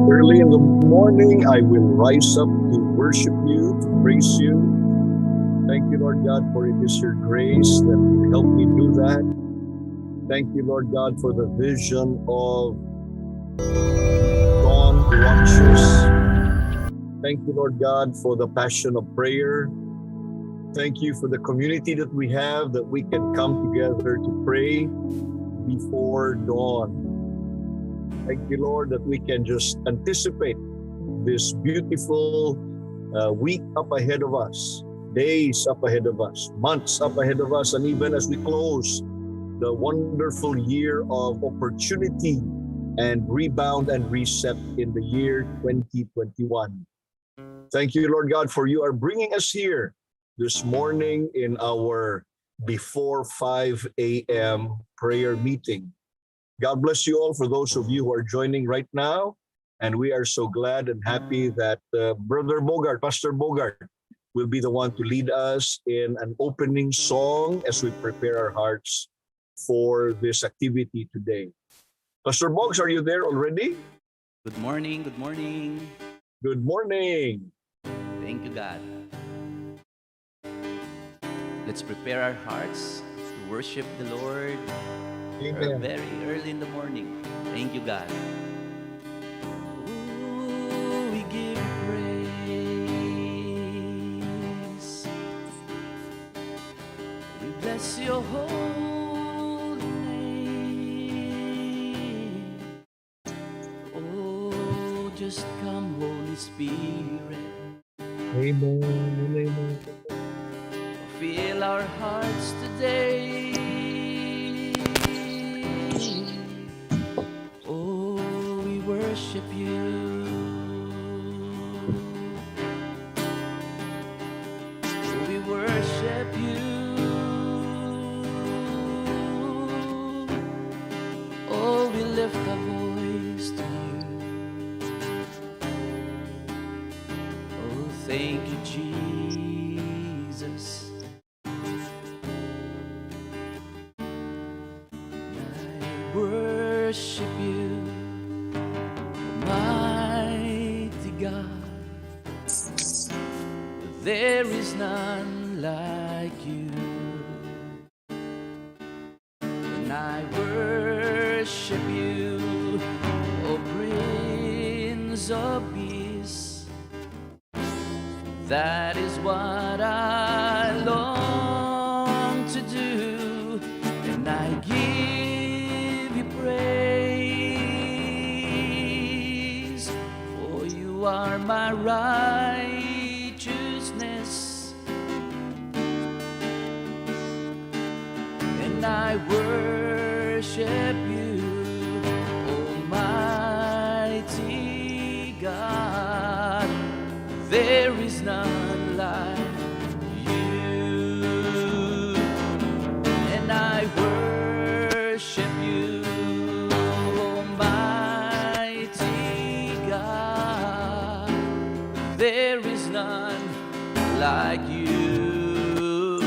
Early in the morning, I will rise up to worship you, to praise you. Thank you, Lord God, for it is your grace that will help me do that. Thank you, Lord God, for the vision of dawn watches. Thank you, Lord God, for the passion of prayer. Thank you for the community that we have, that we can come together to pray before dawn. Thank you, Lord, that we can just anticipate this beautiful week up ahead of us, days up ahead of us, months up ahead of us, and even as we close the wonderful year of opportunity and rebound and reset in the year 2021. Thank you, Lord God, for you are bringing us here this morning in our before 5 a.m. prayer meeting. God bless you all for those of you who are joining right now. And we are so glad and happy that Brother Bogart, Pastor Bogart, will be the one to lead us in an opening song as we prepare our hearts for this activity today. Pastor Boggs, are you there already? Good morning, good morning. Good morning. Thank you, God. Let's prepare our hearts to worship the Lord. Amen. Very early in the morning. Thank you, God. Ooh, we give you praise. We bless your holy name. Oh, just come, Holy Spirit. Amen. Amen. Fill our hearts today. Oh, we worship you. We worship you. Oh, we lift our voice to you. Oh, thank you, Jesus. Worship you, mighty God. There is none like you. And I worship you, O Prince of Peace. That is what I long to do, and I give you praise, for you are my righteousness. And I worship you, Almighty God. There is none like you. And I worship you, Almighty God. There is none like you.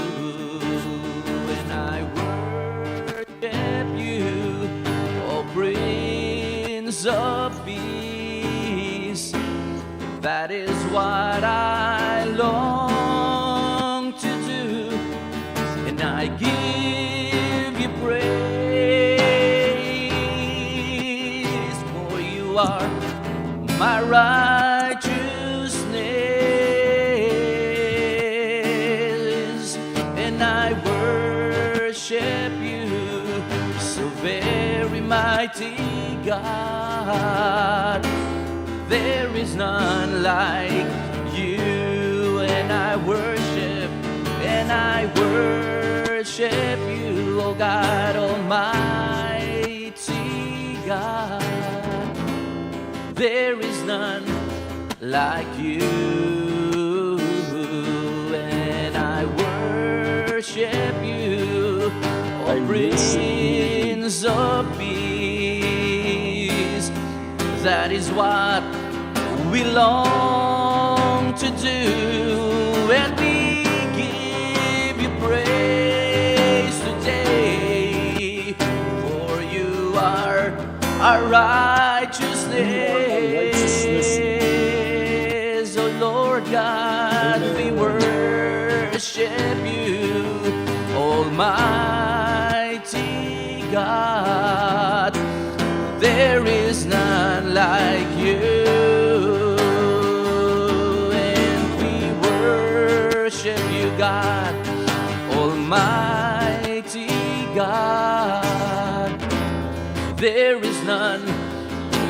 And I worship you, O Prince of Peace. That is what I long to do, and I give you praise, for you are my righteousness. And I worship you, so very mighty God. There is none like you. And I worship you, oh God, Almighty God. There is none like you. And I worship you, oh Prince of Peace. That is what we long to do, and we give you praise today, for you are our righteousness. Oh Lord God, we worship you, Almighty God. There is none like you. And we worship you, God, Almighty God. There is none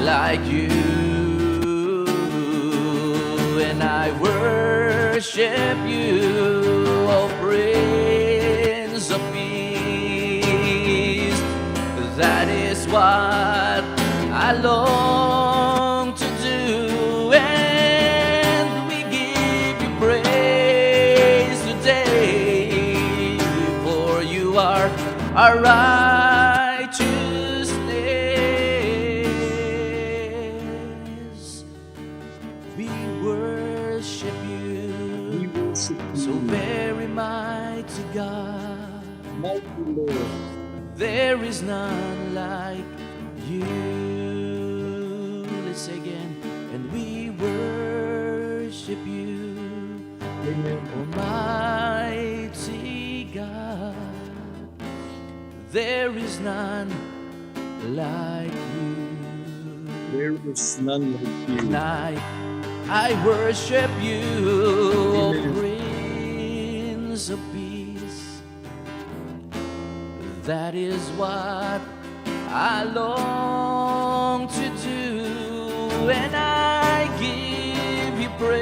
like you. And I worship you, O Prince of Peace. That is what I long to do, and we give you praise today, for you are our righteousness. We worship you, so very mighty God. Mighty Lord. There is none like you. Let's say again. And we worship you, Almighty God. There is none like you. There is none like you. And I worship you, O Prince of Peace. That is what I long to do, and I give you praise,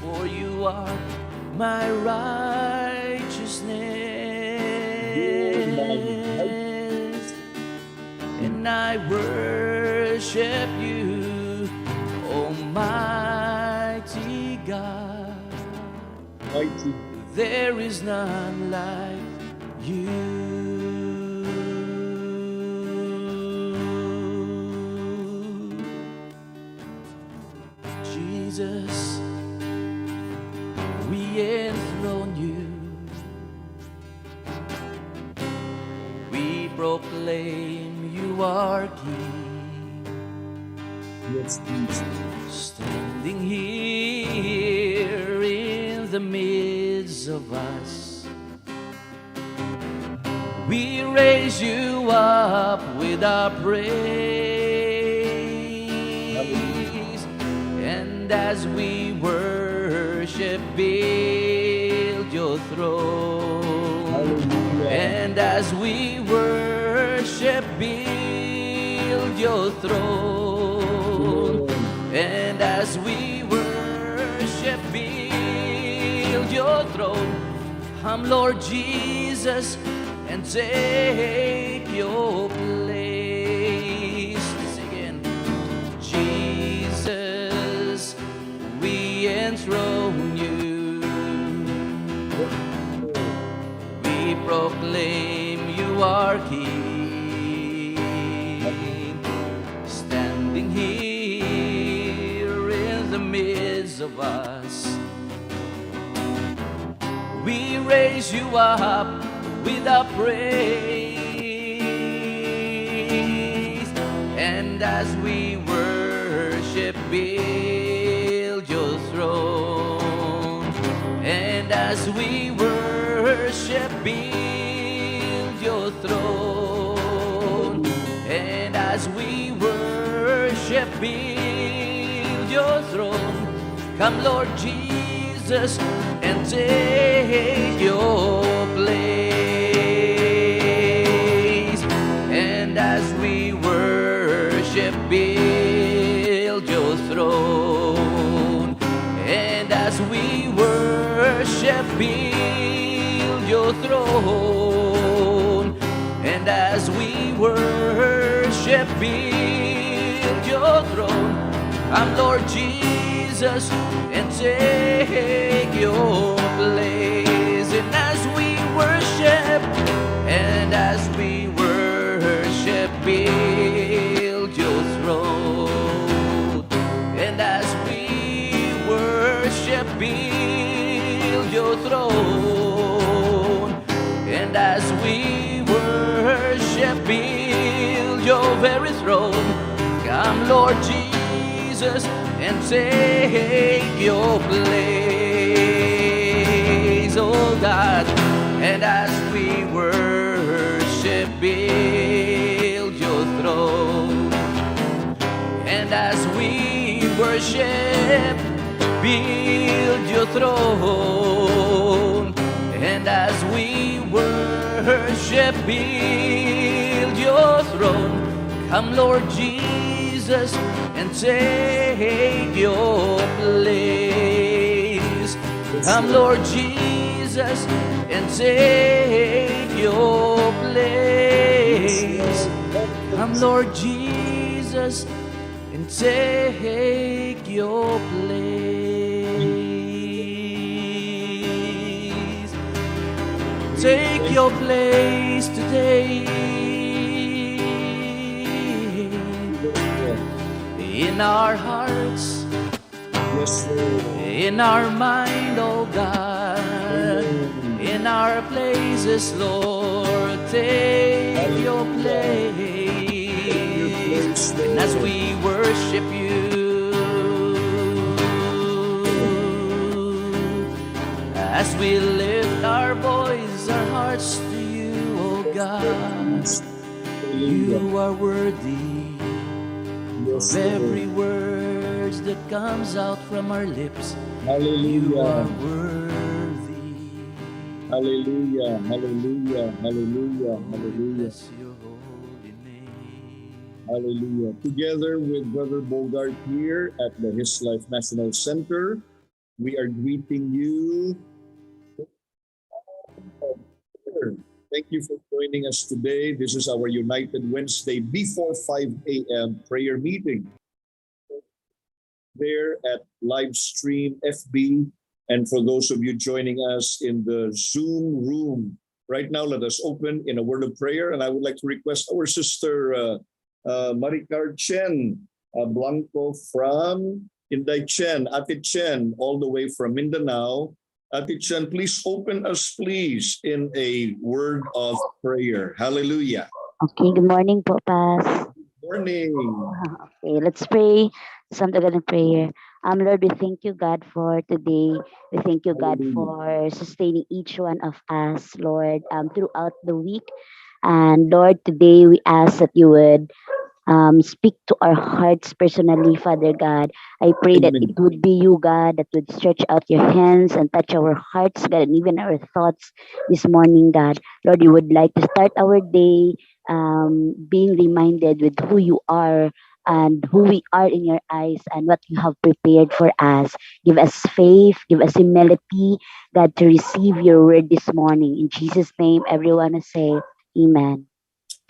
for you are my righteousness. And I worship you, Almighty God. Mighty. There is none like you. Jesus, we enthrone you. We proclaim you are King. Yes, Jesus. Standing here in the midst of us, we raise you up with our praise. And as we worship, build your throne. Hallelujah. And as we worship, build your throne. And as we worship, build your throne. Come, Lord Jesus, and take your place. Sing again. Jesus, we enthrone you. We proclaim you are King. Standing here in the midst of us, we raise you up with our praise. And as we worship, build your throne. And as we worship, build your throne. And as we worship, build your throne. Come, Lord Jesus, and take your place. And as we worship, build your throne. And as we worship, build your throne. And as we worship, build your throne. Come, Lord Jesus, and take your place. And as we worship, and as we worship, build your throne. And as we worship, build your throne. And as we worship, build your very throne. Come, Lord Jesus, and take your place, oh God. And as we worship, build your throne. And as we worship, build your throne. And as we worship, build your throne. Come, Lord Jesus, and take your place. Come, Lord Jesus, and take your place. Come, Lord Jesus, and take your place. Take your place today. In our hearts, Yes, Lord. in our mind, oh God, in our places, Lord, take your place. And as we worship you, as we lift our voice, our hearts to you, oh God, you are worthy of every word that comes out from our lips. You are Hallelujah. worthy. Hallelujah. Hallelujah. Hallelujah. We Hallelujah. bless your holy name. Hallelujah. Together with Brother Bogart here at the His Life National Center, we are greeting you Thank you for joining us today. This is our United Wednesday before 5 a.m. prayer meeting. There at live stream FB, and for those of you joining us in the Zoom room, right now let us open in a word of prayer. And I would like to request our sister Maricar Chen Blanco from Inday Chen, Ate Chen, all the way from Mindanao. Ate Chen, please open us, please, in a word of prayer. Hallelujah. Okay, good morning po, Pas. Morning. Okay, let's pray. Something in prayer. Lord, we thank you, God, for today. We thank you, God, for sustaining each one of us, Lord, throughout the week. And Lord, today we ask that you would speak to our hearts personally, Father God. I pray that Amen. it would be you, God, that would stretch out your hands and touch our hearts, God, and even our thoughts this morning, God. Lord, you would like to start our day being reminded with who you are and who we are in your eyes and what you have prepared for us. Give us faith, give us humility, God, to receive your word this morning. In Jesus' name, everyone will say, Amen.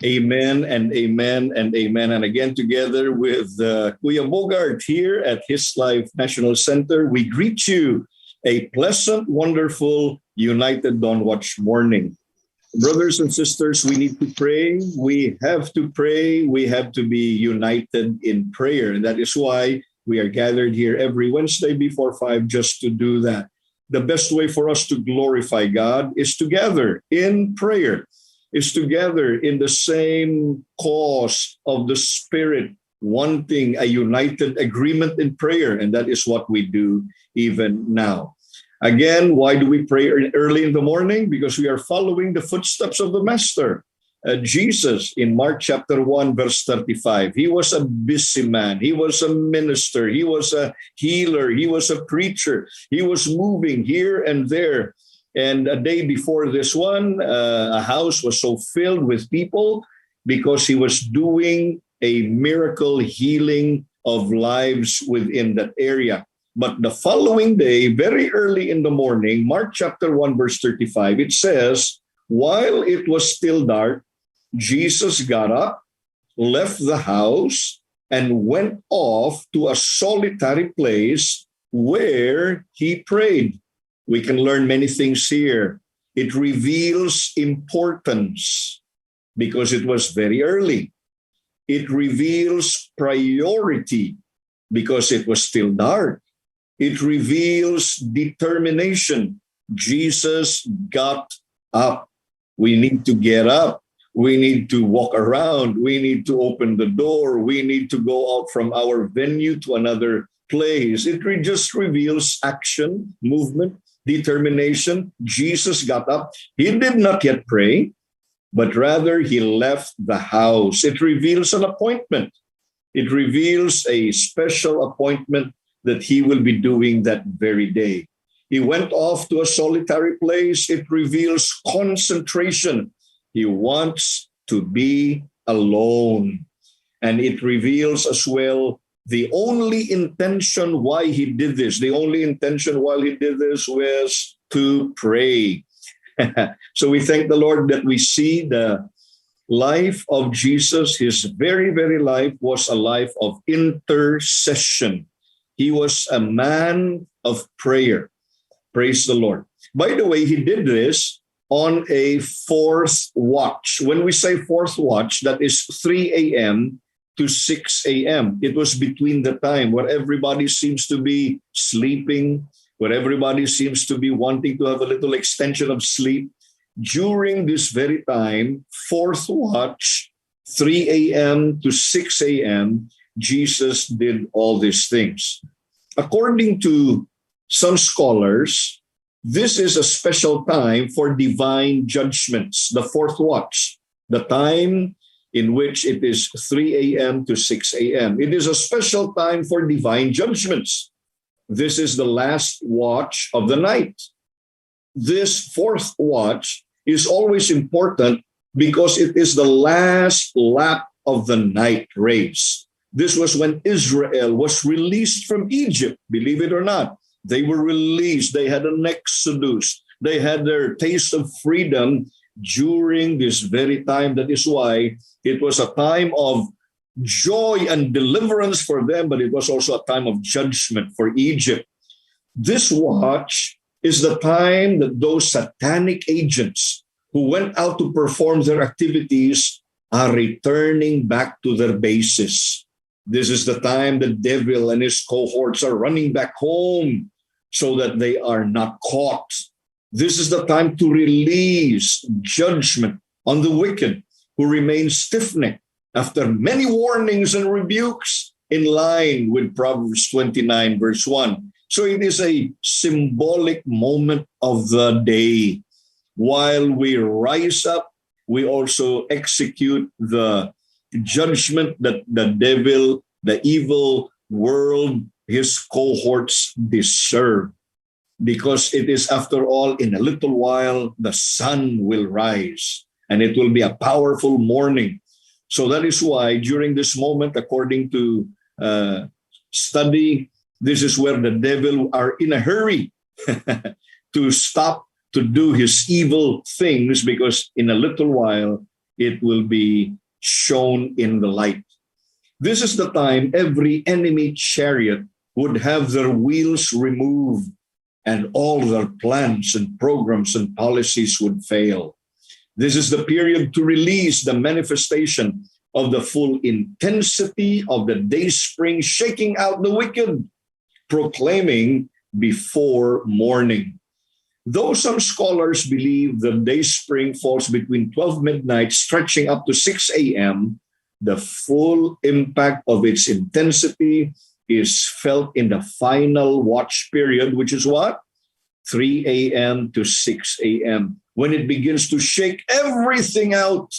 Amen and amen and amen. And again, together with Kuya Bogart here at His Life National Center, we greet you a pleasant, wonderful, United Dawn Watch morning. Brothers and sisters, we need to pray. We have to pray. We have to be united in prayer. And that is why we are gathered here every Wednesday before 5 just to do that. The best way for us to glorify God is together in prayer, is together in the same cause of the Spirit, wanting a united agreement in prayer. And that is what we do even now. Again, why do we pray early in the morning? Because we are following the footsteps of the Master. Jesus, in Mark chapter 1, verse 35, he was a busy man. He was a minister. He was a healer. He was a preacher. He was moving here and there. And a day before this one, a house was so filled with people because he was doing a miracle healing of lives within that area. But the following day, very early in the morning, Mark chapter 1, verse 35, it says, while it was still dark, Jesus got up, left the house, and went off to a solitary place where he prayed. We can learn many things here. It reveals importance because it was very early. It reveals priority because it was still dark. It reveals determination. Jesus got up. We need to get up. We need to walk around. We need to open the door. We need to go out from our venue to another place. It just reveals action, movement, determination. Jesus got up. He did not yet pray, but rather he left the house. It reveals an appointment. It reveals a special appointment that he will be doing that very day. He went off to a solitary place. It reveals concentration. He wants to be alone. And it reveals as well the only intention why he did this. The only intention while he did this was to pray. So we thank the Lord that we see the life of Jesus. His very, very life was a life of intercession. He was a man of prayer. Praise the Lord. By the way, he did this on a fourth watch. When we say fourth watch, that is 3 a.m. to 6 a.m. It was between the time where everybody seems to be sleeping, where everybody seems to be wanting to have a little extension of sleep. During this very time, fourth watch, 3 a.m. to 6 a.m., Jesus did all these things. According to some scholars, this is a special time for divine judgments, the fourth watch, the time in which it is 3 a.m. to 6 a.m. It is a special time for divine judgments. This is the last watch of the night. This fourth watch is always important because it is the last lap of the night race. This was when Israel was released from Egypt, believe it or not. They were released. They had an exodus. They had their taste of freedom during this very time. That is why it was a time of joy and deliverance for them, but it was also a time of judgment for Egypt. This watch is the time that those satanic agents who went out to perform their activities are returning back to their bases. This is the time the devil and his cohorts are running back home so that they are not caught. This is the time to release judgment on the wicked who remain stiff-necked after many warnings and rebukes, in line with Proverbs 29 verse 1. So it is a symbolic moment of the day. While we rise up, we also execute the judgment that the devil, the evil world, his cohorts deserve. Because it is, after all, in a little while, the sun will rise and it will be a powerful morning. So that is why during this moment, according to study, this is where the devil are in a hurry to stop to do his evil things, because in a little while it will be shown in the light. This is the time every enemy chariot would have their wheels removed and all their plans and programs and policies would fail. This is the period to release the manifestation of the full intensity of the day spring, shaking out the wicked, proclaiming before morning. Though some scholars believe the day spring falls between 12 midnight, stretching up to 6 a.m., the full impact of its intensity is felt in the final watch period, which is what? 3 a.m. to 6 a.m., when it begins to shake everything out.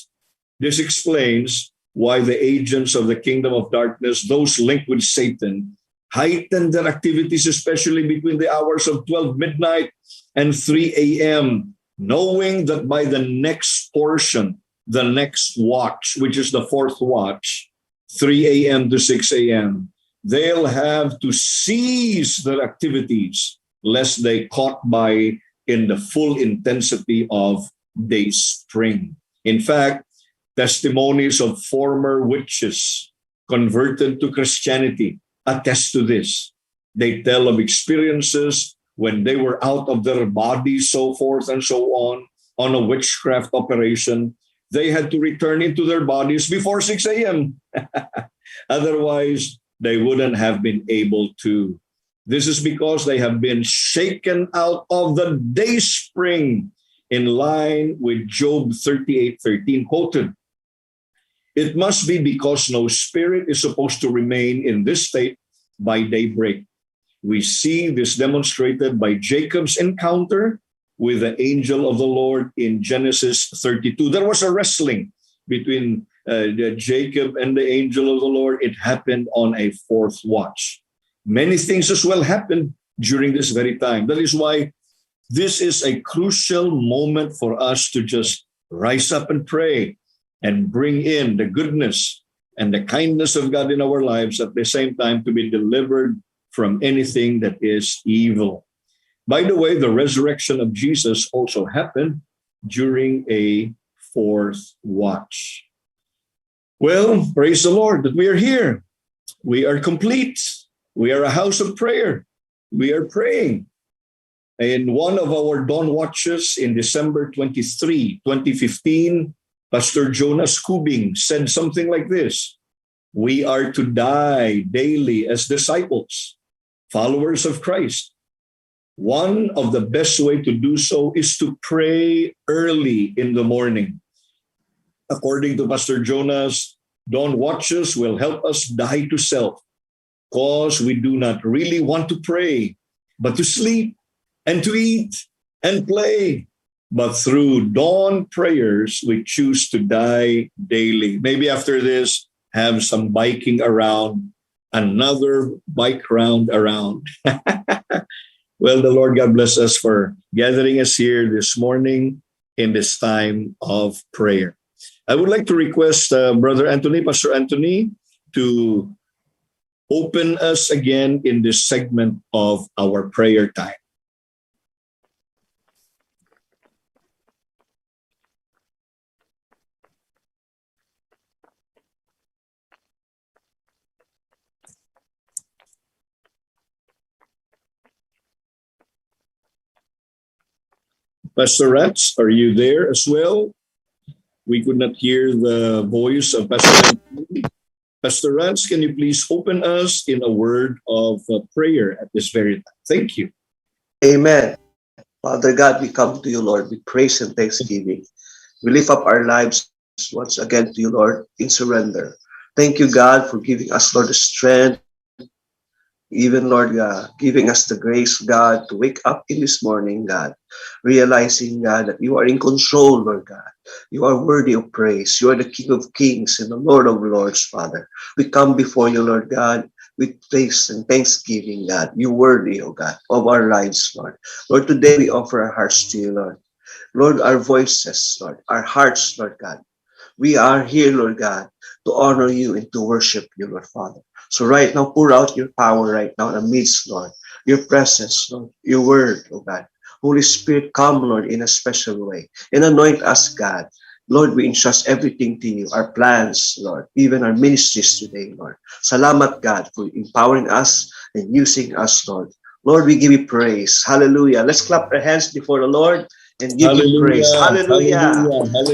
This explains why the agents of the kingdom of darkness, those linked with Satan, heighten their activities, especially between the hours of 12 midnight and 3 a.m., knowing that by the next portion, the next watch, which is the fourth watch, 3 a.m. to 6 a.m., they'll have to cease their activities lest they caught by in the full intensity of day spring. In fact, testimonies of former witches converted to Christianity attest to this. They tell of experiences when they were out of their bodies, so forth and so on a witchcraft operation. They had to return into their bodies before 6 a.m. Otherwise, they wouldn't have been able to. This is because they have been shaken out of the day spring, in line with Job 38:13 quoted. It must be because no spirit is supposed to remain in this state by daybreak. We see this demonstrated by Jacob's encounter with the angel of the Lord in Genesis 32. There was a wrestling between Jacob and the angel of the Lord. It happened on a fourth watch. Many things as well happened during this very time. That is why this is a crucial moment for us to just rise up and pray and bring in the goodness and the kindness of God in our lives, at the same time to be delivered from anything that is evil. By the way, the resurrection of Jesus also happened during a fourth watch. Well, praise the Lord that we are here. We are complete. We are a house of prayer. We are praying. In one of our dawn watches in December 23, 2015, Pastor Jonas Kubing said something like this: we are to die daily as disciples, followers of Christ. One of the best way to do so is to pray early in the morning. According to Pastor Jonas, dawn watches will help us die to self, because we do not really want to pray, but to sleep and to eat and play. But through dawn prayers, we choose to die daily. Maybe after this, have some biking around, another bike round around. Well, the Lord God bless us for gathering us here this morning in this time of prayer. I would like to request Brother Anthony, Pastor Anthony, to open us again in this segment of our prayer time. Pastor Rats, are you there as well? We could not hear the voice of Pastor Rats. Pastor Rats, can you please open us in a word of prayer at this very time? Thank you. Amen. Father God, we come to you, Lord, with praise and thanksgiving. We lift up our lives once again to you, Lord, in surrender. Thank you, God, for giving us, Lord, the strength, even, Lord, giving us the grace, God, to wake up in this morning, God, realizing, God, that you are in control, Lord God. You are worthy of praise. You are the King of kings and the Lord of lords, Father. We come before you, Lord God, with praise and thanksgiving, God. You worthy, oh God, of our lives, Lord. Lord, today we offer our hearts to you, Lord. Lord, our voices, Lord, our hearts, Lord God. We are here, Lord God, to honor you and to worship you, Lord Father. So right now, pour out your power right now in the midst, Lord. Your presence, Lord. Your word, oh God. Holy Spirit, come, Lord, in a special way. And anoint us, God. Lord, we entrust everything to you, our plans, Lord, even our ministries today, Lord. Salamat, God, for empowering us and using us, Lord. Lord, we give you praise. Hallelujah. Let's clap our hands before the Lord and give him praise. Hallelujah.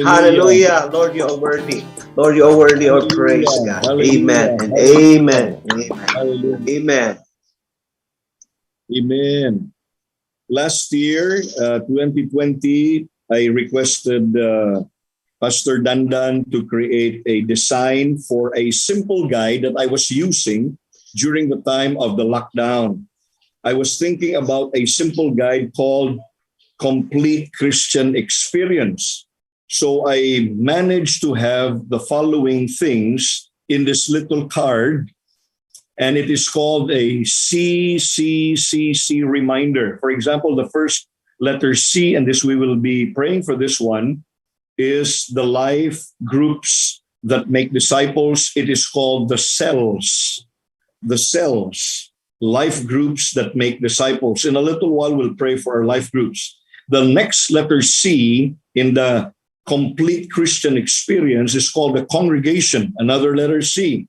Hallelujah. Lord, you are worthy. Lord, you are worthy of praise, God. Amen and amen. Amen. Hallelujah. Amen. Amen. Last year, 2020, I requested Pastor Dandan to create a design for a simple guide that I was using during the time of the lockdown. I was thinking about a simple guide called Complete Christian Experience. So I managed to have the following things in this little card, and it is called a CCCC reminder. For example, the first letter C, and this we will be praying for this one, is the life groups that make disciples. It is called the cells. The cells, life groups that make disciples. In a little while, we'll pray for our life groups. The next letter C in the complete Christian experience is called the congregation, another letter C.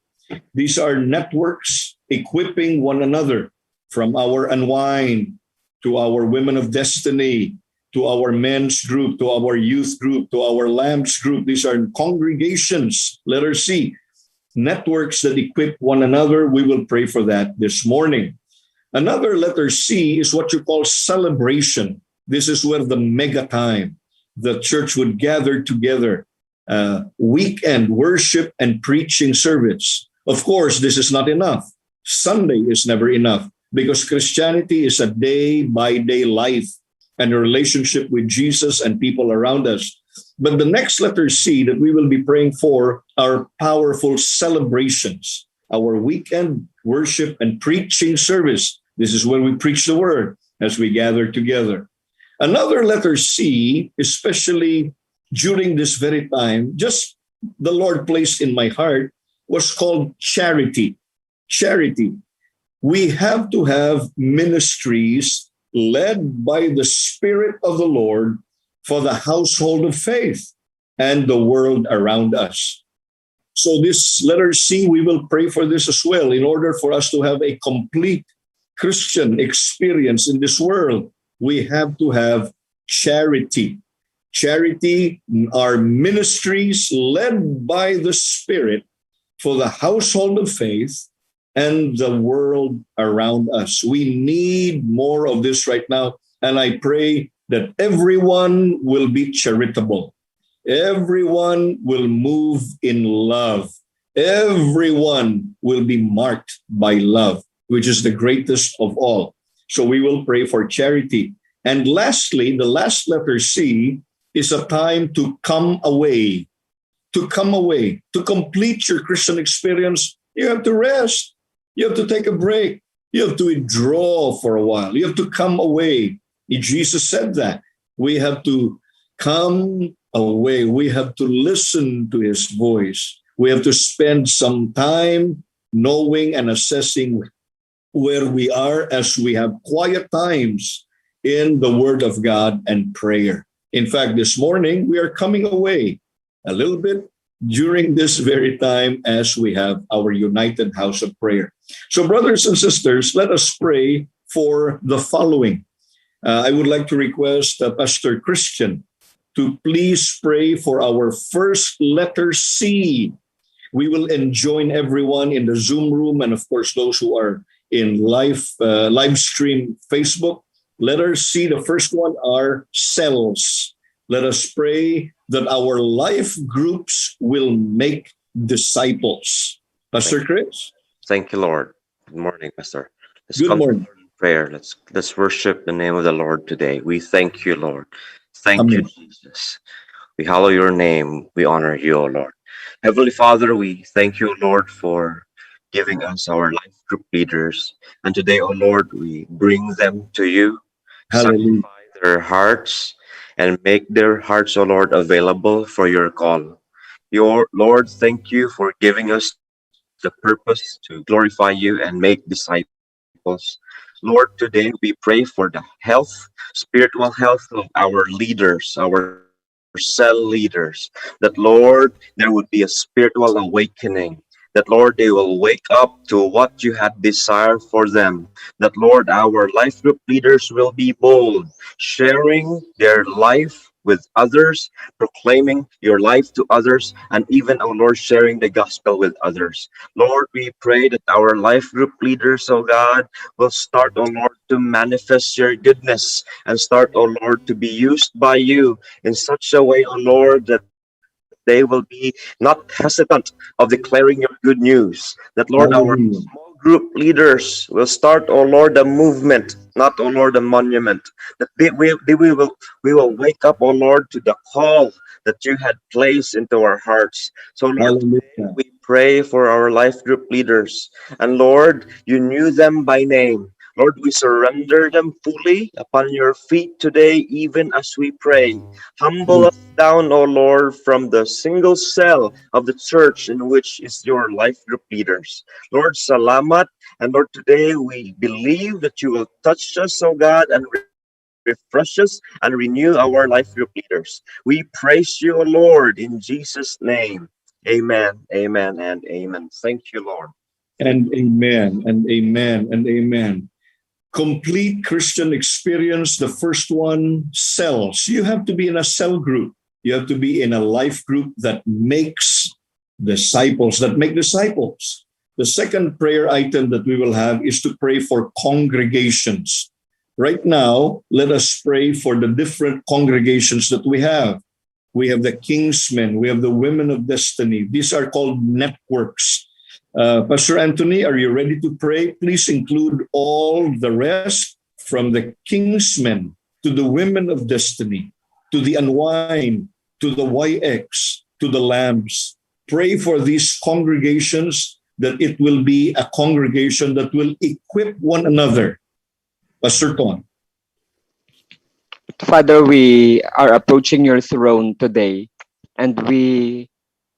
These are networks equipping one another, from our Unwind to our Women of Destiny, to our men's group, to our youth group, to our Lambs group. These are congregations, letter C. Networks that equip one another. We will pray for that this morning. Another letter C is what you call celebration. This is where the mega time, the church would gather together, weekend worship and preaching service. Of course, this is not enough. Sunday is never enough, because Christianity is a day-by-day life and a relationship with Jesus and people around us. But the next letter C that we will be praying for are powerful celebrations. Our weekend worship and preaching service. This is when we preach the word as we gather together. Another letter C, especially during this very time, just the Lord placed in my heart, was called charity. Charity. We have to have ministries led by the Spirit of the Lord for the household of faith and the world around us. So this letter C, we will pray for this as well, in order for us to have a complete Christian experience in this world. We have to have charity. Charity are ministries led by the Spirit for the household of faith and the world around us. We need more of this right now. And I pray that everyone will be charitable. Everyone will move in love. Everyone will be marked by love, which is the greatest of all. So we will pray for charity. And lastly, the last letter C is a time to come away. To come away. To complete your Christian experience, you have to rest. You have to take a break. You have to withdraw for a while. You have to come away. Jesus said that. We have to come away. We have to listen to his voice. We have to spend some time knowing and assessing where we are as we have quiet times in the Word of God and prayer. In fact, this morning, we are coming away a little bit during this very time as we have our united house of prayer. So brothers and sisters, let us pray for the following. I would like to request Pastor Christian to please pray for our first letter C. We will enjoin everyone in the Zoom room, and of course those who are in live stream Facebook. Letter C, the first one are cells. Let us pray that our life groups will make disciples. Pastor Chris? Thank you, Lord. Good morning, Pastor. Let's Good come morning. to prayer. Let's worship the name of the Lord today. We thank you, Lord. Thank you, Amen. Jesus. We hallow your name. We honor you, O Lord. Heavenly Father, we thank you, Lord, for giving us our life group leaders. And today, O Lord, we bring them to you, Hallelujah. sanctify their hearts, and make their hearts, O Lord, available for your call. Your Lord, thank you for giving us the purpose to glorify you and make disciples. Lord, today we pray for the health, spiritual health of our leaders, our cell leaders, that Lord, there would be a spiritual awakening, that Lord, they will wake up to what you had desired for them, that Lord, our life group leaders will be bold, sharing their life with others, proclaiming your life to others, and even, oh Lord, sharing the gospel with others. Lord, we pray that our life group leaders, oh God, will start, oh Lord, to manifest your goodness and start, oh Lord, to be used by you in such a way, oh Lord, that they will be not hesitant of declaring your good news. That, Lord, our Hallelujah. small group leaders will start, oh Lord, a movement, not, oh Lord, a monument. That we will wake up, oh Lord, to the call that you had placed into our hearts. So, Lord, today Hallelujah. we pray for our life group leaders. And Lord, you knew them by name. Lord, we surrender them fully upon your feet today, even as we pray. Humble us down, O Lord, from the single cell of the church in which is your life group leaders. Lord, salamat. And Lord, today we believe that you will touch us, O God, and refresh us and renew our life group leaders. We praise you, O Lord, in Jesus' name. Amen, amen, and amen. Thank you, Lord. And amen, and amen, and amen. Complete Christian experience, the first one, cells. You have to be in a cell group. You have to be in a life group that makes disciples, that make disciples. The second prayer item that we will have is to pray for congregations. Right now, let us pray for the different congregations that we have. We have the Kingsmen, we have the Women of Destiny. These are called networks. Pastor Anthony, are you ready to pray? Please include all the rest, from the Kingsmen to the Women of Destiny, to the Unwind, to the YX, to the Lambs. Pray for these congregations that it will be a congregation that will equip one another. Pastor Ton. Father, we are approaching your throne today, and we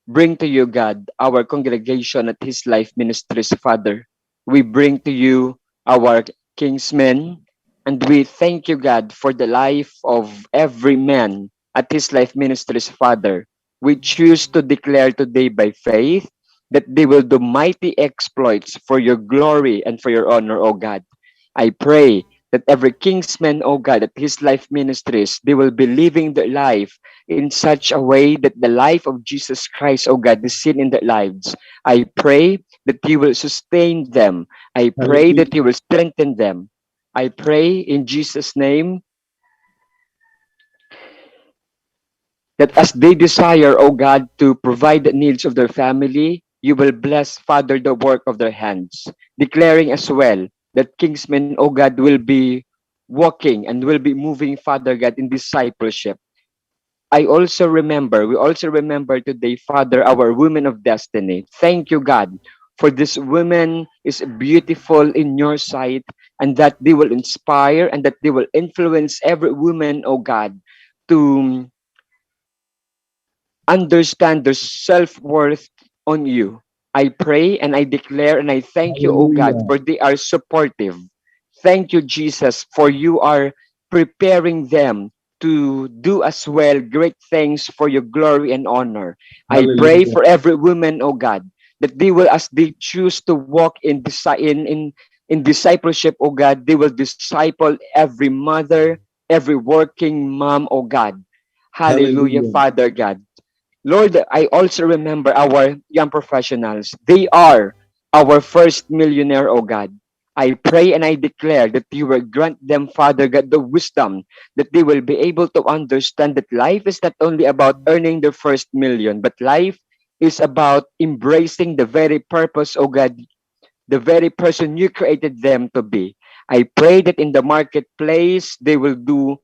bring to you, God, our congregation at His Life Ministries, Father. We bring to you our kingsmen, and we thank you, God, for the life of every man at His Life Ministries, Father. We choose to declare today by faith that they will do mighty exploits for your glory and for your honor, O God. I pray that every kingsman, oh God, at His Life Ministries, they will be living their life in such a way that the life of Jesus Christ, oh God, is seen in their lives. I pray that you will sustain them. I pray that you will strengthen them. I pray in Jesus' name that as they desire, oh God, to provide the needs of their family, you will bless, Father, the work of their hands, declaring as well that kingsmen, oh God, will be walking and will be moving, Father God, in discipleship. We also remember today, Father, our women of destiny. Thank you, God, for this woman is beautiful in your sight, and that they will inspire and that they will influence every woman, oh God, to understand their self-worth on you. I pray and I declare and I thank you, oh God, Hallelujah. for they are supportive. Thank you, Jesus, for you are preparing them to do as well great things for your glory and honor. I pray Hallelujah. for every woman, oh God, that they will, as they choose to walk in in discipleship, oh God, they will disciple every mother, every working mom, oh God. Hallelujah, Hallelujah. Father God. Lord, I also remember our young professionals. They are our first millionaire, oh God. I pray and I declare that you will grant them, Father God, the wisdom that they will be able to understand that life is not only about earning the first million, but life is about embracing the very purpose, oh God, the very person you created them to be. I pray that in the marketplace, they will do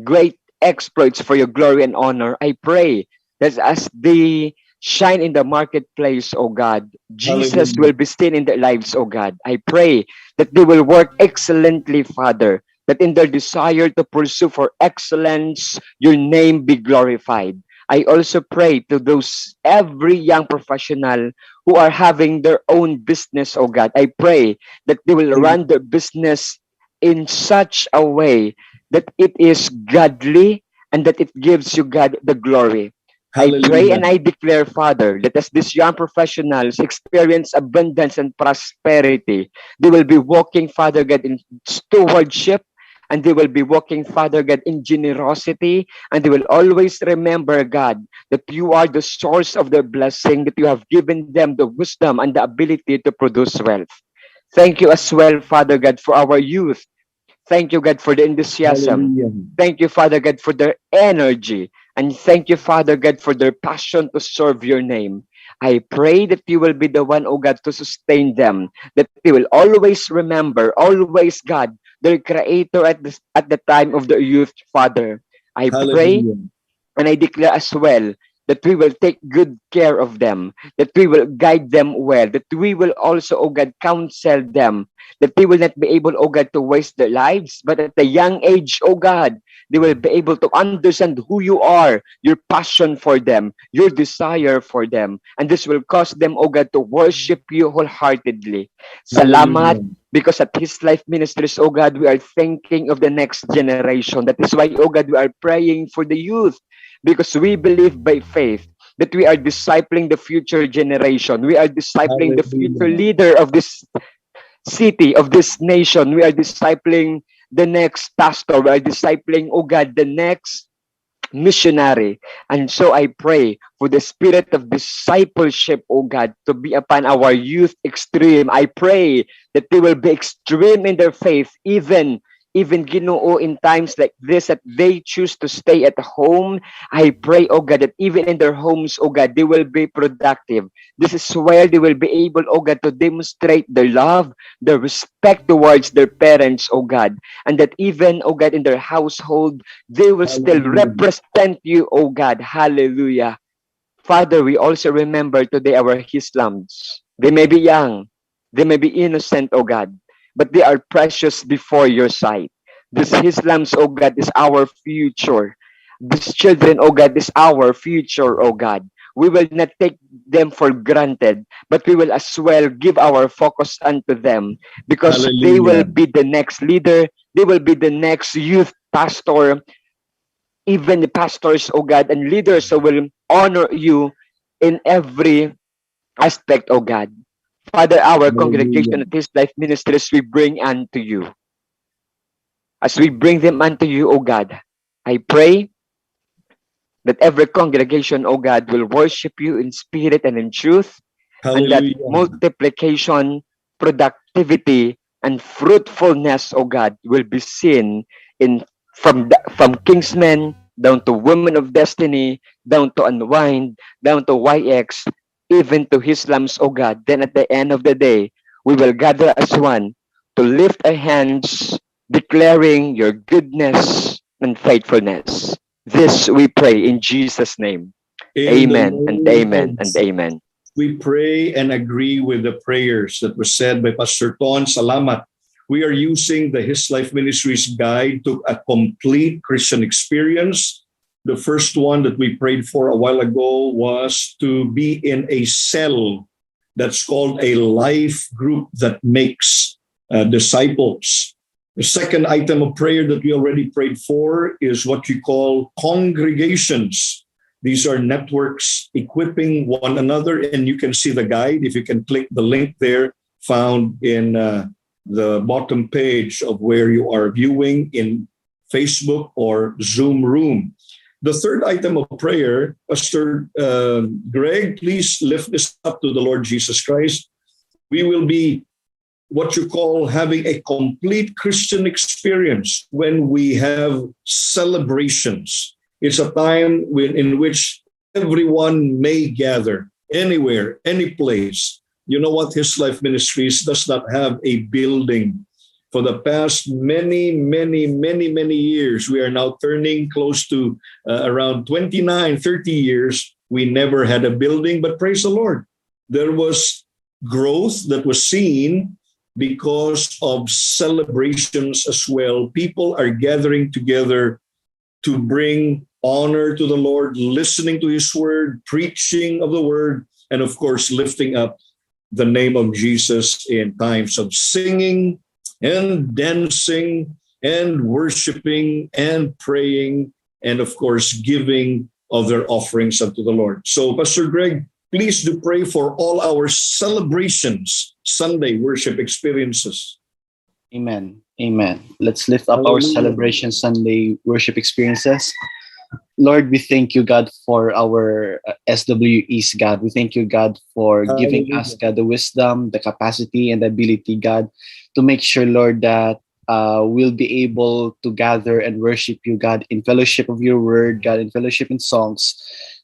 great exploits for your glory and honor. I pray that as they shine in the marketplace, oh God, Jesus Hallelujah. will be seen in their lives, oh God. I pray that they will work excellently, Father, that in their desire to pursue for excellence, your name be glorified. I also pray to those every young professional who are having their own business, oh God. I pray that they will run their business in such a way that it is godly and that it gives you God the glory. I pray Hallelujah. and I declare, Father, that as these young professionals experience abundance and prosperity, they will be walking, Father God, in stewardship, and they will be walking, Father God, in generosity, and they will always remember, God, that you are the source of their blessing, that you have given them the wisdom and the ability to produce wealth. Thank you as well, Father God, for our youth. Thank you, God, for the enthusiasm. Hallelujah. Thank you, Father God, for their energy. And thank you, Father God, for their passion to serve your name. I pray that you will be the one, oh God, to sustain them, that they will always remember, always, God, their creator at the time of their youth, Father. I pray Hallelujah. and I declare as well that we will take good care of them, that we will guide them well, that we will also, oh God, counsel them, that they will not be able, oh God, to waste their lives, but at a young age, oh God, they will be able to understand who you are, your passion for them, your desire for them, and this will cause them, oh God, to worship you wholeheartedly. Salamat, Hallelujah. because at His Life Ministries, oh God, we are thinking of the next generation. That is why, oh God, we are praying for the youth because we believe by faith that we are discipling the future generation. We are discipling the future Hallelujah. leader of this city, of this nation. We are discipling the next pastor. We are discipling, oh God, the next missionary. And so I pray for the spirit of discipleship, oh God, to be upon our youth extreme. I pray that they will be extreme in their faith, even Ginoo in times like this that they choose to stay at home. I pray, oh God, that even in their homes, oh God, they will be productive. This is where they will be able, oh God, to demonstrate their love, their respect towards their parents, oh God, and that even, oh God, in their household, they will still Hallelujah. represent you, oh God. Hallelujah. Father, we also remember today our Islams. They may be young, they may be innocent, oh God, but they are precious before your sight. This Islams, oh God, is our future. These children, oh God, is our future, oh God. We will not take them for granted, but we will as well give our focus unto them because they will Hallelujah. be the next leader, they will be the next youth pastor, even the pastors, oh God, and leaders who will honor you in every aspect, oh God. Father, our Hallelujah. congregation at His Life Ministries, we bring unto you. As we bring them unto you, O God, I pray that every congregation, O God, will worship you in spirit and in truth, and that Hallelujah. multiplication, productivity, and fruitfulness, O God, will be seen in from Kingsmen down to Women of Destiny, down to Unwind, down to YX, even to Islams, O God. Then at the end of the day, we will gather as one to lift our hands, declaring your goodness and faithfulness. This we pray in Jesus' name. In the Amen and name amen of and amen. we pray and agree with the prayers that were said by Pastor Ton. Salamat. We are using the His Life Ministries guide to a complete Christian experience. The first one that we prayed for a while ago was to be in a cell that's called a life group that makes disciples. The second item of prayer that we already prayed for is what we call congregations. These are networks equipping one another, and you can see the guide if you can click the link there found in the bottom page of where you are viewing in Facebook or Zoom room. The third item of prayer, Pastor Greg, please lift this up to the Lord Jesus Christ. We will be what you call having a complete Christian experience when we have celebrations. It's a time in which everyone may gather anywhere, any place. You know what? His Life Ministries does not have a building. For the past many years, we are now turning close to around 29, 30 years. We never had a building, but praise the Lord. There was growth that was seen because of celebrations as well. People are gathering together to bring honor to the Lord, listening to His word, preaching of the word, and of course, lifting up the name of Jesus in times of singing and dancing and worshiping and praying, and of course, giving of their offerings unto the Lord. So, Pastor Greg, please do pray for all our celebrations, Sunday worship experiences. Amen. Amen. Let's lift up our celebration Sunday worship experiences. Lord, we thank you, God, for our SWEs, God. We thank you, God, for giving us, God, the wisdom, the capacity, and the ability, God, to make sure, Lord, that we'll be able to gather and worship you, God, in fellowship of your word, God, in fellowship in songs.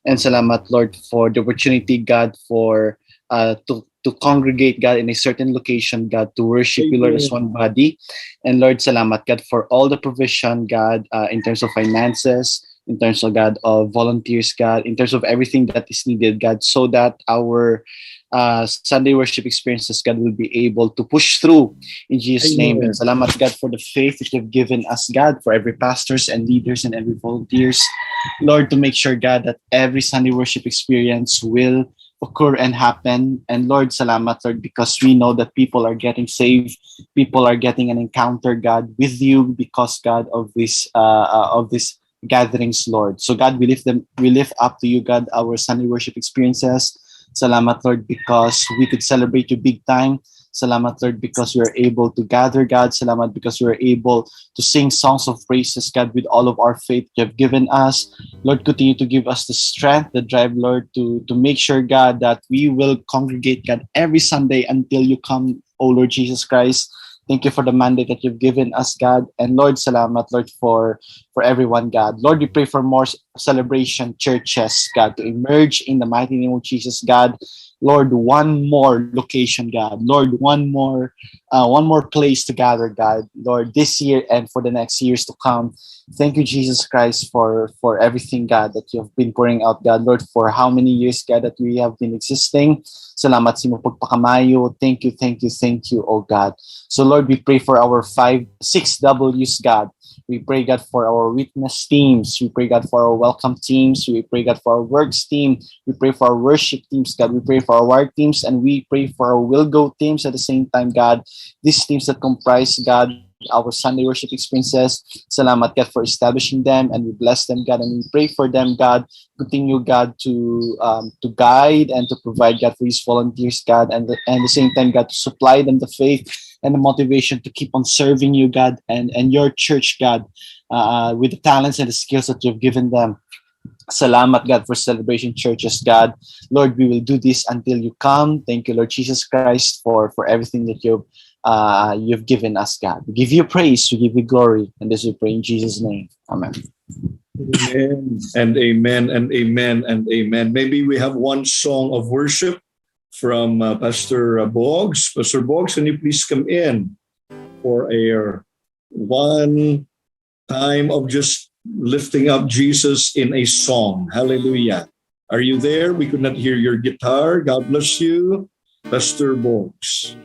And salamat, Lord, for the opportunity, God, for to congregate, God, in a certain location, God, to worship you, Lord, as one body. And Lord, salamat, God, for all the provision, God, in terms of finances, in terms of, God, of volunteers, God, in terms of everything that is needed, God, so that our Sunday worship experiences, God, will be able to push through in Jesus' name. And salamat, God, for the faith that you've given us, God, for every pastors and leaders and every volunteers, Lord, to make sure, God, that every Sunday worship experience will occur and happen. And Lord, salamat, Lord, because we know that people are getting saved, people are getting an encounter, God, with you because, God, of this gatherings, Lord. So God, we lift up to you, God, our Sunday worship experiences. Salamat, Lord, because we could celebrate you big time. Salamat, Lord, because we are able to gather, God. Salamat, because we are able to sing songs of praises, God, with all of our faith you have given us. Lord, continue to give us the strength, the drive, Lord, to make sure, God, that we will congregate, God, every Sunday until you come, O Lord Jesus Christ. Thank you for the mandate that you've given us, God. And Lord, salamat, Lord, for everyone, God. Lord, we pray for more celebration churches, God, to emerge in the mighty name of Jesus, God. Lord, one more location, God. Lord, one more place to gather, God. Lord, this year and for the next years to come. Thank you, Jesus Christ, for everything, God, that you have been pouring out, God. Lord, for how many years, God, that we have been existing. Salamat sa imo pagpakamayo. Thank you, oh God. So Lord, we pray for our 6 W's, God. We pray, God, for our witness teams. We pray, God, for our welcome teams. We pray, God, for our works team. We pray for our worship teams, God. We pray for our work teams, and we pray for our will go teams at the same time, God. These teams that comprise, God, our Sunday worship experiences. Salamat, God, for establishing them, and we bless them, God, and we pray for them, God. Continue, God, to guide and to provide, God, for these volunteers, God, and at the same time, God, to supply them the faith and the motivation to keep on serving you, God, and your church, God, with the talents and the skills that you've given them. Salamat, God, for celebration churches, God. Lord, we will do this until you come. Thank you, Lord Jesus Christ, for everything that you've given us, God. We give you praise, we give you glory, and this we pray in Jesus' name. Amen. Amen and amen and amen and amen. Maybe we have one song of worship from Pastor Boggs. Pastor Boggs, can you please come in for a one time of just lifting up Jesus in a song? Hallelujah. Are you there? We could not hear your guitar. God bless you, Pastor Boggs.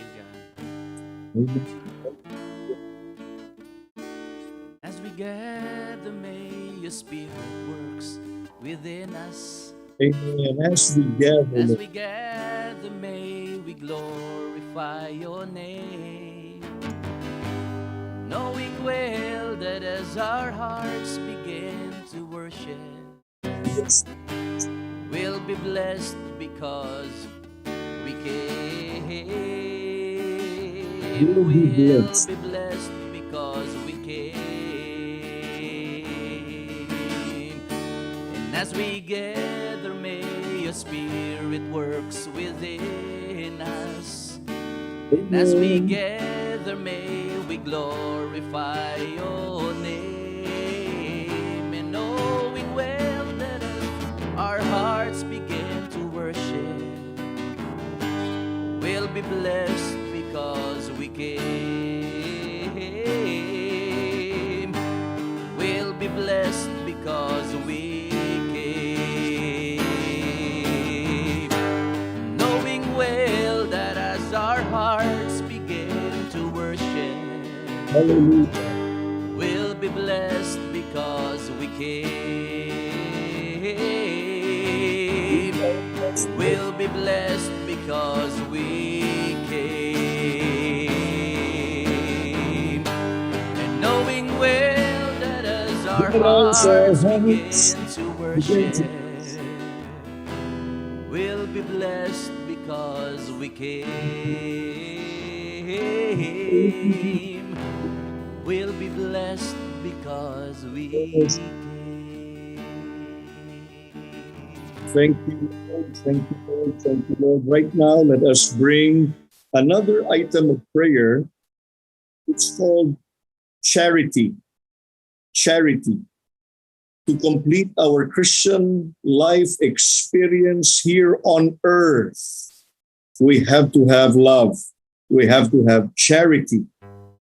As we gather, may your spirit works within us. Amen. As we gather, may we glorify your name, knowing well that as our hearts begin to worship, we'll be blessed because we came. will be blessed. be blessed because we came. And as we gather, may your Spirit works within us. And as we gather, may we glorify your name. And knowing well that as our hearts begin to worship, we'll be blessed because we came. We'll be blessed because we came. Knowing well that as our hearts begin to worship, Hallelujah. we'll be blessed because we came. We'll be blessed because we came. And knowing well that as our hearts begin to worship, we'll be blessed because we came. We'll be blessed because we came. Thank you, Lord. Thank you, Lord. Thank you, Lord. Right now, let us bring another item of prayer. It's called charity. Charity. To complete our Christian life experience here on earth, we have to have love. We have to have charity.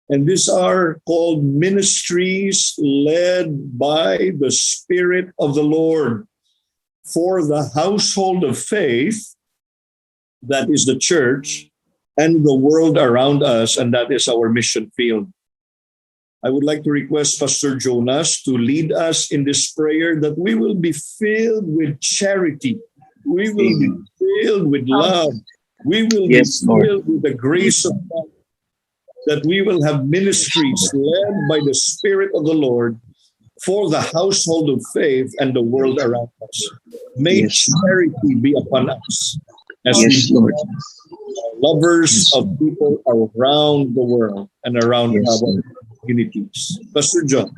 And these are called ministries led by the Spirit of the Lord for the household of faith, that is the church, and the world around us, and that is our mission field. I would like to request Pastor Jonas to lead us in this prayer that we will be filled with charity. We will be filled with love. We will be filled with the grace of God. That we will have ministries led by the Spirit of the Lord for the household of faith and the world around us. May charity be upon us as we are lovers of people around the world and around our communities. Pastor John.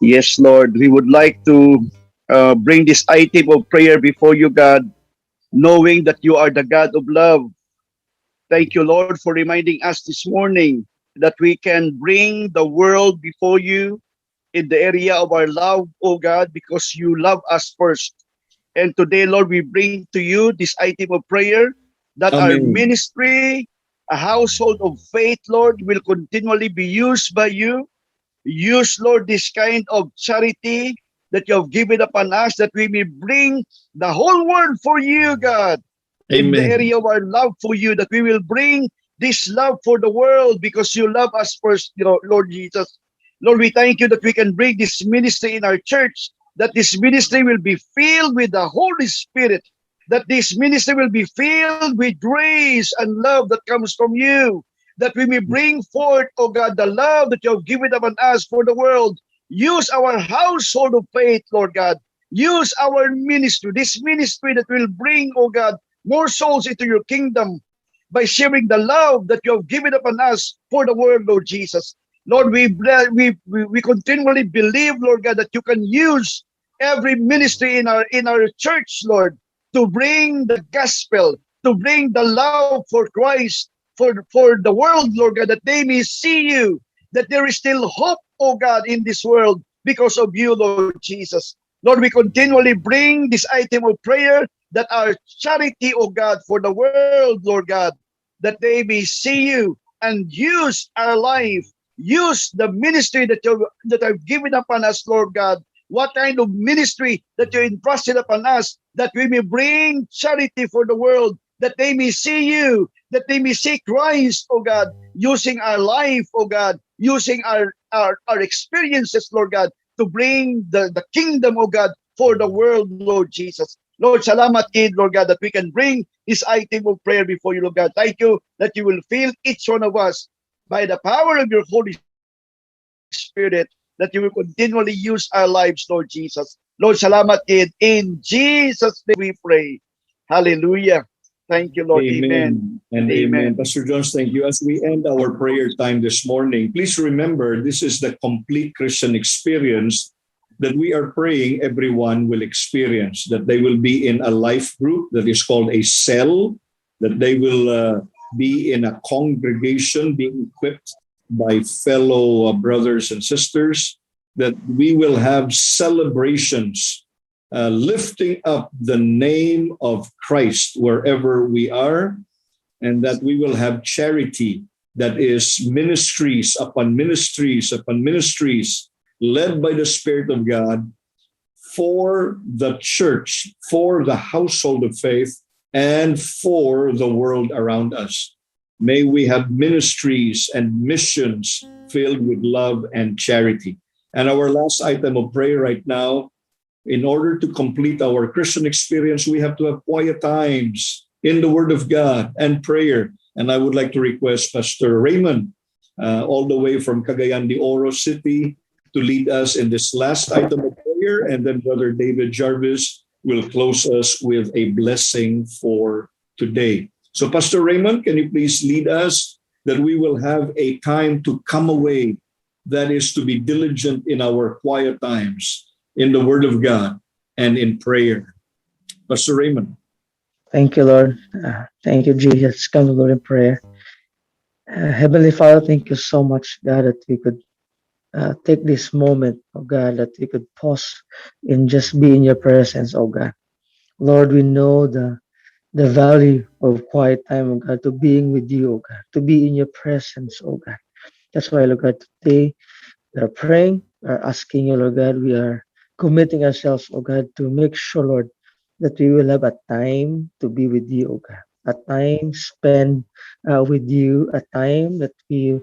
Yes, Lord. We would like to bring this item of prayer before you, God, knowing that you are the God of love. Thank you, Lord, for reminding us this morning that we can bring the world before you in the area of our love, oh God, because you love us first. And today, Lord, we bring to you this item of prayer that our ministry, a household of faith, Lord, will continually be used by you. Use, Lord, this kind of charity that you have given upon us, that we may bring the whole world for you, God. In the area of our love for you, that we will bring this love for the world because you love us first, Lord Jesus. Lord, we thank you that we can bring this ministry in our church, that this ministry will be filled with the Holy Spirit, that this ministry will be filled with grace and love that comes from you, that we may bring forth, oh God, the love that you have given upon us for the world. Use our household of faith, Lord God. Use our ministry, this ministry that will bring, oh God, more souls into your kingdom by sharing the love that you have given upon us for the world, Lord Jesus. Lord, we continually believe, Lord God, that you can use every ministry in our church, Lord, to bring the gospel, to bring the love for Christ, for the world, Lord God, that they may see you, that there is still hope, oh God, in this world because of you, Lord Jesus. Lord, we continually bring this item of prayer, that our charity, oh God, for the world, Lord God, that they may see you and use our life, use the ministry that I've given upon us, Lord God. What kind of ministry that you entrusted upon us, that we may bring charity for the world, that they may see you, that they may see Christ, oh God, using our life, oh God, using our experiences, Lord God, to bring the kingdom, oh God, for the world, Lord Jesus. Lord, salamat kid, Lord God, that we can bring this item of prayer before you, Lord God. Thank you that you will fill each one of us by the power of your Holy Spirit, that you will continually use our lives, Lord Jesus. Lord, salamat kid. In Jesus' name we pray. Hallelujah. Thank you, Lord. Amen and amen. Pastor Jones, thank you. As we end our prayer time this morning, please remember this is the complete Christian experience that we are praying everyone will experience, that they will be in a life group that is called a cell, that they will be in a congregation being equipped by fellow brothers and sisters, that we will have celebrations lifting up the name of Christ wherever we are, and that we will have charity that is ministries upon ministries upon ministries led by the Spirit of God for the church, for the household of faith, and for the world around us. May we have ministries and missions filled with love and charity. And our last item of prayer right now, in order to complete our Christian experience, we have to have quiet times in the Word of God and prayer. And I would like to request Pastor Raymond, all the way from Cagayan de Oro City, to lead us in this last item of prayer. And then Brother David Jarvis will close us with a blessing for today. So Pastor Raymond, can you please lead us that we will have a time to come away, that is to be diligent in our quiet times, in the Word of God and in prayer. Pastor Raymond. Thank you, Lord. Thank you, Jesus. Come to Lord in prayer. Heavenly Father, thank you so much, God, that we could take this moment, oh God, that we could pause and just be in your presence, oh God. Lord, we know the value of quiet time, oh God, to being with you, oh God, to be in your presence, oh God. That's why, Lord God, today we are praying, we are asking you, Lord God, we are committing ourselves, oh God, to make sure, Lord, that we will have a time to be with you, oh God, a time spent with you, a time that we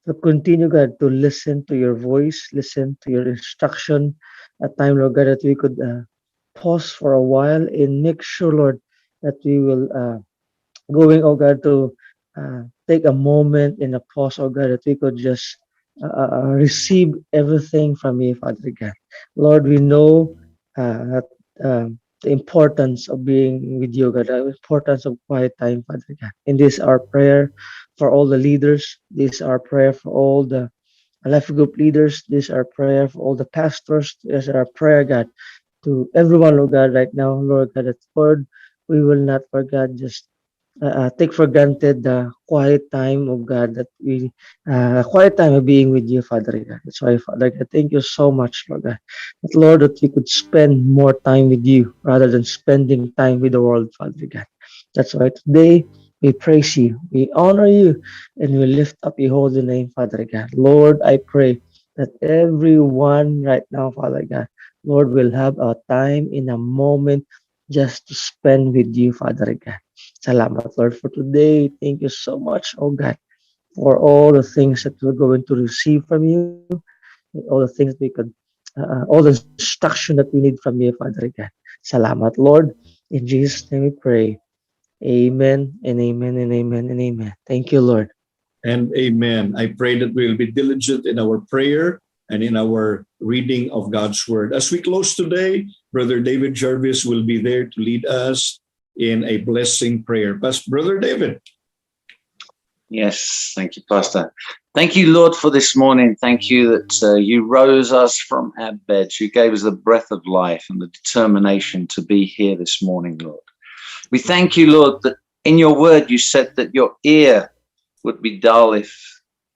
to continue, God, to listen to your voice, listen to your instruction, a time, Lord God, that we could pause for a while and make sure, Lord, that we will going, oh God, to take a moment in a pause, oh God, that we could just receive everything from you, Father God. Lord, we know that the importance of being with you, God, the importance of quiet time, Father God. And this is our prayer for all the leaders. This is our prayer for all the life group leaders. This is our prayer for all the pastors. This is our prayer, God, to everyone, Lord God, right now, Lord God, that Lord, we will not forget just take for granted the quiet time of God that we quiet time of being with you, Father God. That's why, Father God, thank you so much, Lord God. That Lord, that we could spend more time with you rather than spending time with the world, Father God. That's why today we praise you, we honor you, and we lift up your holy name, Father God. Lord, I pray that everyone right now, Father God, Lord, will have a time in a moment just to spend with you, Father God. Salamat, Lord, for today. Thank you so much, oh God, for all the things that we're going to receive from you, all the things we could, all the instruction that we need from you, Father God. Salamat, Lord. In Jesus' name we pray. Amen and amen and amen and amen. Thank you, Lord. And amen. I pray that we will be diligent in our prayer and in our reading of God's Word. As we close today, Brother David Jarvis will be there to lead us in a blessing prayer. Brother David. Yes, thank you, Pastor. Thank you, Lord, for this morning. Thank you that you rose us from our beds. You gave us the breath of life and the determination to be here this morning, Lord. We thank you, Lord, that in your word you said that your ear would be dull if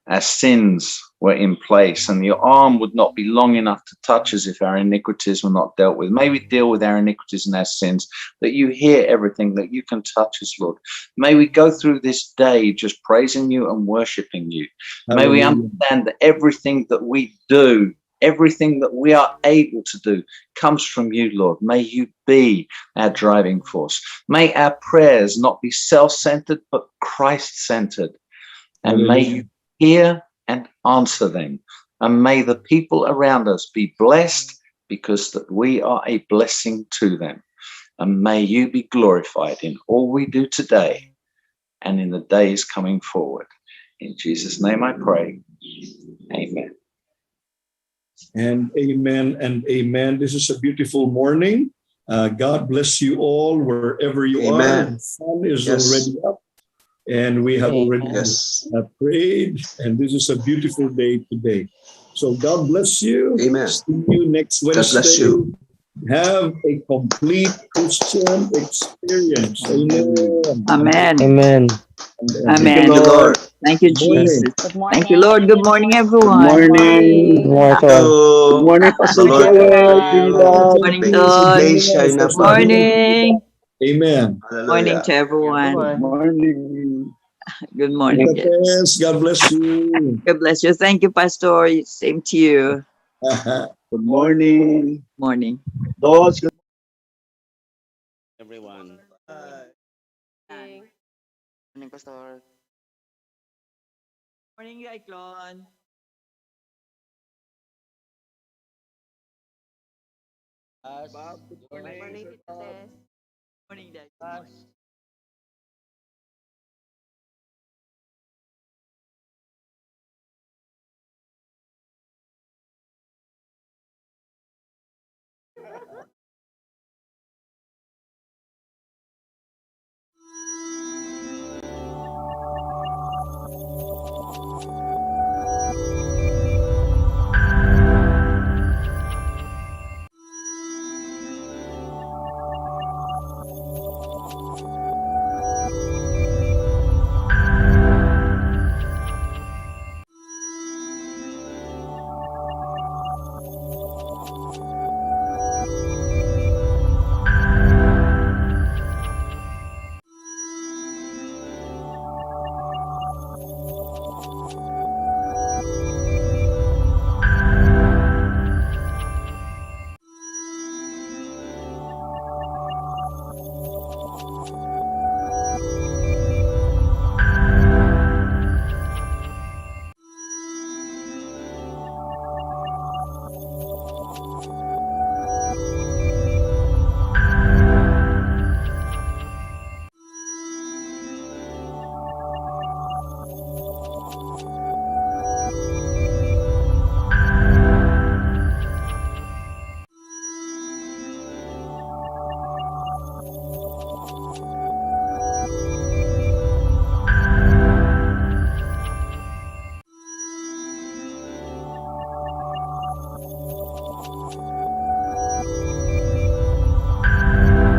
our sins were in place, and your arm would not be long enough to touch us if our iniquities were not dealt with. May we deal with our iniquities and our sins, that you hear everything, that you can touch us, Lord. May we go through this day just praising you and worshiping you. Hallelujah. May we understand that everything that we do, everything that we are able to do comes from you, Lord. May you be our driving force. May our prayers not be self-centered, but Christ-centered. And Hallelujah. May you hear and answer them. And may the people around us be blessed because that we are a blessing to them. And may you be glorified in all we do today and in the days coming forward. In Jesus' name I pray. Amen. And amen and amen. This is a beautiful morning. God bless you all wherever you are. Amen. The sun is Yes. already up, and we have already Yes. prayed, and this is a beautiful day today. So God bless you. Amen. See you next God bless Wednesday. you. Have a complete Christian experience. Amen. Amen. Amen. And Thank you, Amen. Thank you, Lord. Lord. Thank you, good morning. Jesus. Good morning. Thank you, Lord. Good morning, Good everyone. morning. Good morning to Thank all. Good you. morning, The Pastor Lord Joel, bless you. Trinidad. Morning, May His Todd. face shine Good upon you. morning. Amen. Morning Hallelujah. to everyone. Good morning. Good morning. Tita Tess, God bless you. God bless you. Thank you, Pastor. Same to you. Good morning. Morning. Those everyone. Morning, Pastor. Morning, Cyclone. Good morning. Morning, Dad.